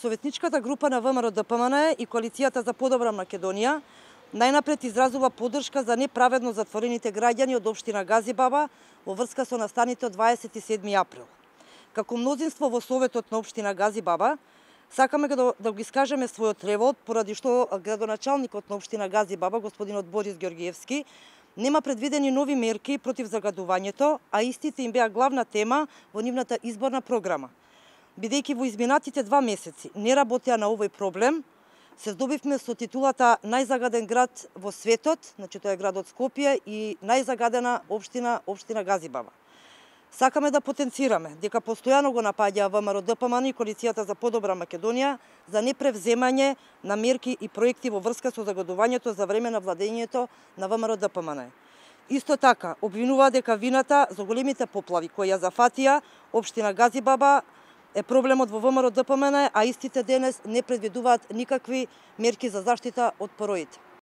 Советничката група на ВМРО-ДПМН и Коалицијата за подобра Македонија најнапред изразува поддршка за неправедно затворените граѓани од општина Газибаба во врска со настаните од 27 април. Како мнозинство во Советот на општина Газибаба, сакаме да го искажеме својот револт поради што градоначалникот на општина Газибаба, господинот Борис Ѓоргиевски, нема предвидени нови мерки против загадувањето, а истите им беа главна тема во нивната изборна програма. Бидејќи во изминатите 2 месеци не работеа на овој проблем, се здобивме со титулата најзагаден град во светот, значи тоа е градот Скопје и најзагадена општина Газибаба. Сакаме да потенцираме дека постојано го напаѓаа ВМРО-ДПМН и Коалицијата за подобра Македонија за непревземање на мерки и проекти во врска со загадувањето за време на владењето на ВМРО-ДПМН. Исто така, обвинуваа дека вината за големите поплави кои ја зафатија општина Газибаба е проблемот во ВМРО-ДПМН, а истите денес не предвидуваат никакви мерки за заштита од пороите.